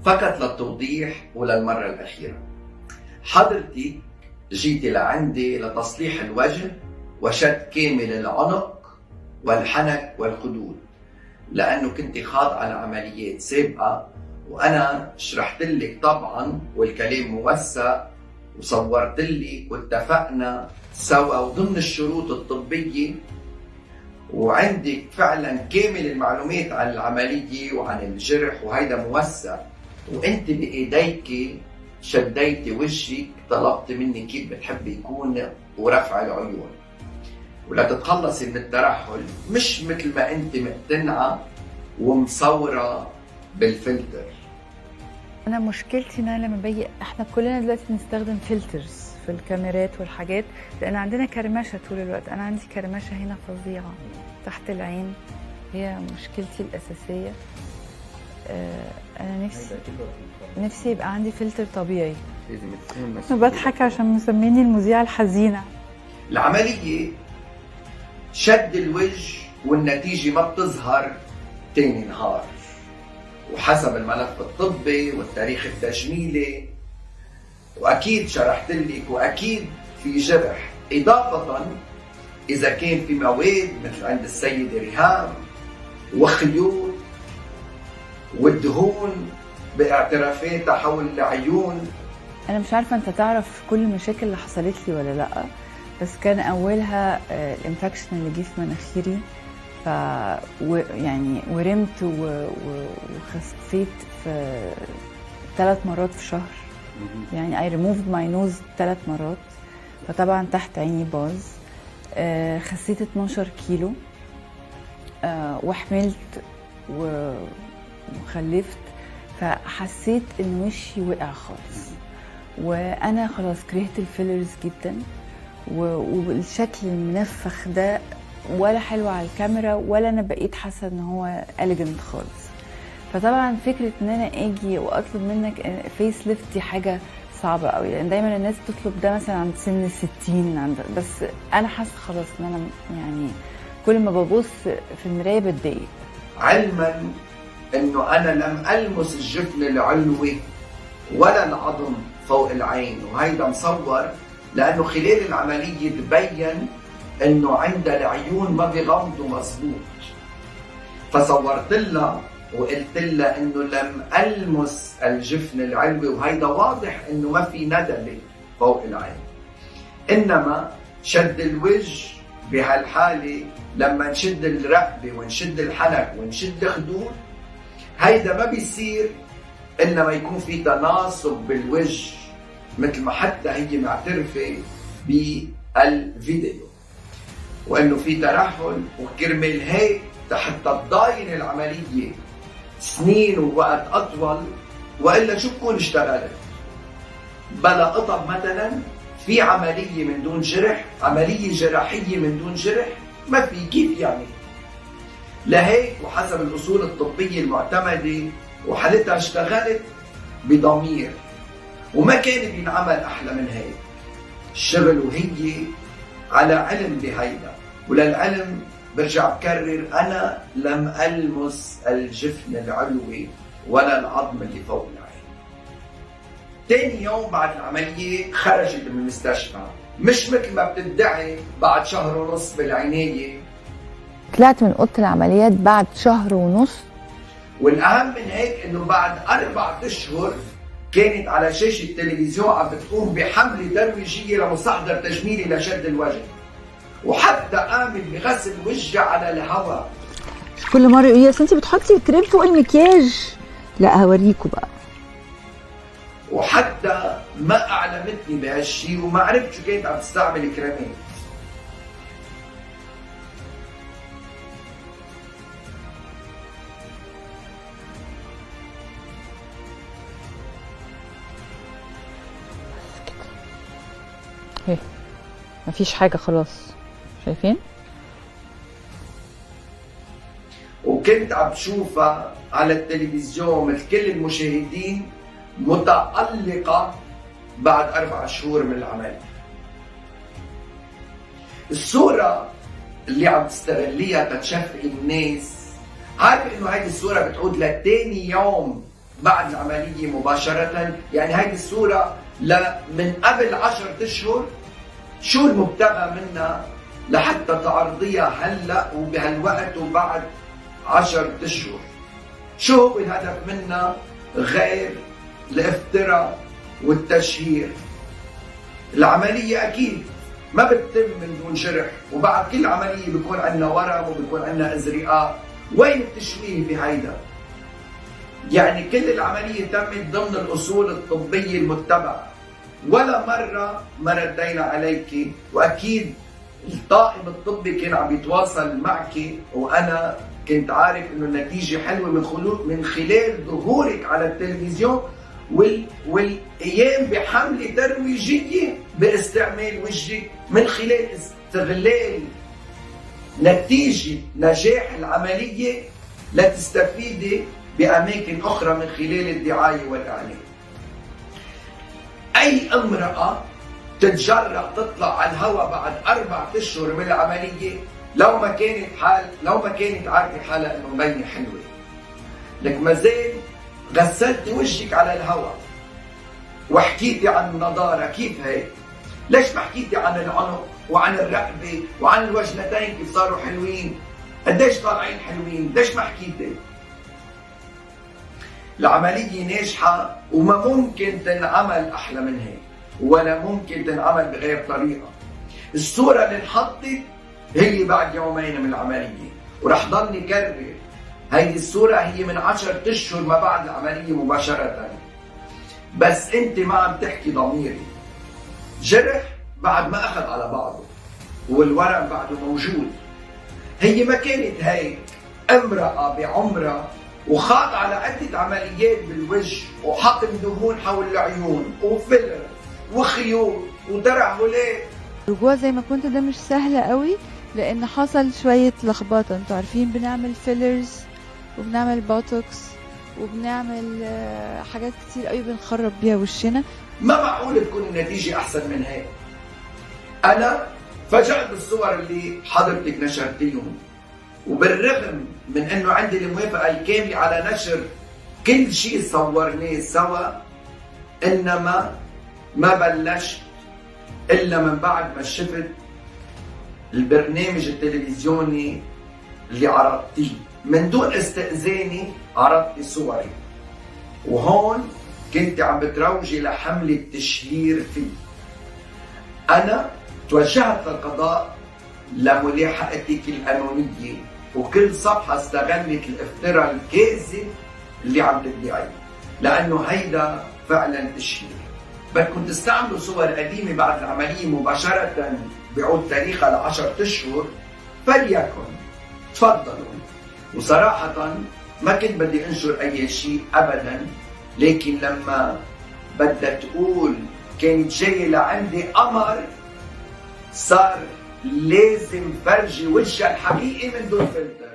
فقط للتوضيح وللمرة الأخيرة، حضرتك جيتي لعندي لتصليح الوجه وشد كامل العنق والحنك والخدود، لأنه كنت خاضعة لعمليات سابقة، وأنا شرحت لك طبعا والكلام موسع وصورت لك واتفقنا سوا وضمن الشروط الطبية، وعندك فعلا كامل المعلومات عن العملية وعن الجرح، وهيدا موسع، وانت بايديك شديتي وجهك، طلبت مني كيف بتحبي يكون ورفع العيون، ولا تتخلصي من الترهل مش مثل ما انت مقتنعة ومصورة بالفلتر. انا مشكلتي ان انا لما باجي، احنا كلنا دلوقتي بنستخدم فلترز في الكاميرات والحاجات، لان عندنا كرمشه طول الوقت. انا عندي كرمشه هنا فظيعه تحت العين، هي مشكلتي الاساسيه. انا نفسي يبقى عندي فلتر طبيعي. انا بضحك عشان مسميني المذيعه الحزينه. العملية شد الوجه والنتيجة ما بتظهر تاني نهار، وحسب الملف الطبي والتاريخ التجميلي، واكيد شرحت لك، واكيد في جرح، اضافه اذا كان في مواد مثل عند السيده ريهام وخيوط والدهون باعترافاتها حول العيون. انا مش عارفه انت تعرف كل المشاكل اللي حصلت لي ولا لا، بس كان اولها الانفكشن اللي جه في مناخيري، يعني ورمت وخسيت في 3 مرات في شهر. يعني I removed my nose 3 مرات، فطبعا تحت عيني باظ. خسيت 12 كيلو، وحملت وخلفت، فحسيت ان وشي وقع خالص، وانا خلاص كرهت الفيلرز جدا، والشكل المنفخ ده ولا حلو على الكاميرا، ولا انا بقيت حاسه ان هو اليجنت خالص. فطبعا فكره ان انا اجي واطلب منك فيس ليفت دي حاجه صعبه قوي، لان دايما الناس بتطلب ده مثلا عند سن 60 بس انا حاسه خلاص ان انا يعني كل ما ببص في المرايه بتضايق. علما انه انا لم المس الجفن العلوي ولا العظم فوق العين، وهيدا مصور لانه خلال العمليه تبين انه عندها العيون ما بيغمضوا مظبوط، فصورت لها وقلت لها انه لم المس الجفن العلوي، وهيدا واضح انه ما في ندبه فوق العين، انما شد الوجه بهالحاله لما نشد الرقبه ونشد الحنك ونشد الخدود، هيدا ما بيصير الا ما يكون في تناسق بالوجه، مثل ما حتى هي معترفه بالفيديو، وانه في ترهل، وكرمال هيك حتى تضاين العمليه سنين ووقت اطول، والا شو بكون اشتغلت؟ بلا قطب مثلا في عمليه من دون جرح، عمليه جراحيه من دون جرح، ما في كيف يعني. لهيك وحسب الاصول الطبيه المعتمده وحالتها اشتغلت بضمير، وما كان بينعمل احلى من هيك الشغل، وهي على علم بهيدا. وللعلم برجع بكرر، انا لم المس الجفن العلوي ولا العظم اللي فوق العين. تاني يوم بعد العمليه خرجت من المستشفى، مش مثل ما بتدعي بعد 1.5 شهر بالعنايه، طلعت من اوضه العمليات بعد 1.5 شهر. والاهم من هيك انه بعد 4 اشهر كانت على شاشه التلفزيون عم بتقوم بحمله ترويجيه لمستحضر تجميلي لشد الوجه، وحتى قامت بغسل وجهها على الهواء. كل مره يقول لي اصل انت بتحطي كريم فوق المكياج. لا هوريكم بقى. وحتى ما اعلمتني بهالشيء، وما عرفت شو كانت عم تستعمل كريمات. ايه مفيش حاجه خلاص، شايفين؟ وكنت عم بشوفها على التلفزيون مثل كل المشاهدين متألقة بعد 4 شهور من العمل. الصورة اللي عم تستغليها تتشفي الناس، عارف انه هيدي الصورة بتعود لتاني يوم بعد العملية مباشرة. يعني هذه الصورة من قبل 10 أشهر. شو المبتغى منها لحتى تعرضيها هلأ وبهالوقت وبعد 10 أشهر؟ شو هو الهدف منها غير الافتراء والتشهير؟ العملية أكيد ما بتتم من دون شرح، وبعد كل عملية بيكون عندنا ورم وبيكون عندنا إزرقاء. وين التشويه بهيدا؟ يعني كل العملية تمت ضمن الأصول الطبية المتبعة، ولا مرة ما ردينا عليك. وأكيد الطاقم الطبي كان عم يتواصل معك، وأنا كنت عارف إنه النتيجة حلوة من خلال ظهورك على التلفزيون والقيام بحملة ترويجية باستعمال وجهك من خلال استغلال نتيجة نجاح العملية لتستفيدي بأماكن أخرى من خلال الدعاية والإعلان. أي امرأة تتجرأ تطلع على الهواء بعد 4 أشهر من العملية لو ما كانت عارفة حالها إنه مبينة حلوة، لك مازال غسلتي وجهك على الهواء وحكيتي عن النضارة. كيف هيك؟ ليش ما حكيتي عن العنق وعن الرقبة وعن الوجنتين كيف صاروا حلوين؟ قديش طالعين حلوين؟ ليش ما حكيتي؟ العملية ناجحة وما ممكن تنعمل أحلى من هيك، ولا ممكن تنعمل بغير طريقة. الصورة اللي انحطت هي بعد 2 يوم من العملية، ورح ضلني كرر هيدي الصورة هي من 10 أشهر ما بعد العملية مباشرة. بس انت ما عم تحكي ضميري. جرح بعد ما أخذ على بعضه والورم بعده موجود. هي ما كانت هيك امرأة بعمرها وخاض على عدة عمليات بالوجه وحقن دهون حول العيون وفيلر وخيوط وترهلات. الرجوع زي ما كنت ده مش سهل قوي، لان حصل شوية لخبطة. انتوا عارفين بنعمل فيلرز وبنعمل بوتوكس وبنعمل حاجات كتير قوي بنخرب بيها وشنا. ما معقول تكون النتيجة أحسن من هيك. أنا فجأت بالصور اللي حضرتك نشرتيهم، وبالرغم من انه عندي الموافقه الكامله على نشر كل شيء صورناه سوا، انما ما بلشت الا من بعد ما شفت البرنامج التلفزيوني اللي عرضتيه. من دون استئذاني عرضتي صوري، وهون كنت عم بتروجي لحمله تشهير فيه. انا توجهت للقضاء لملاحقتك القانونية، وكل صفحة استغلت الافتراء الكاذب اللي عم تدعيه، لأنه هيدا فعلا تشهير. بدكم تستعملوا صور قديمة بعد العملية مباشرة بعود تاريخها ل10 أشهر، فليكن تفضلوا. وصراحة ما كنت بدي انشر أي شيء أبدا، لكن لما بدها تقول كانت جاية لعندي قمر، صار لازم فرجي وجهها الحقيقي من دون فلتر.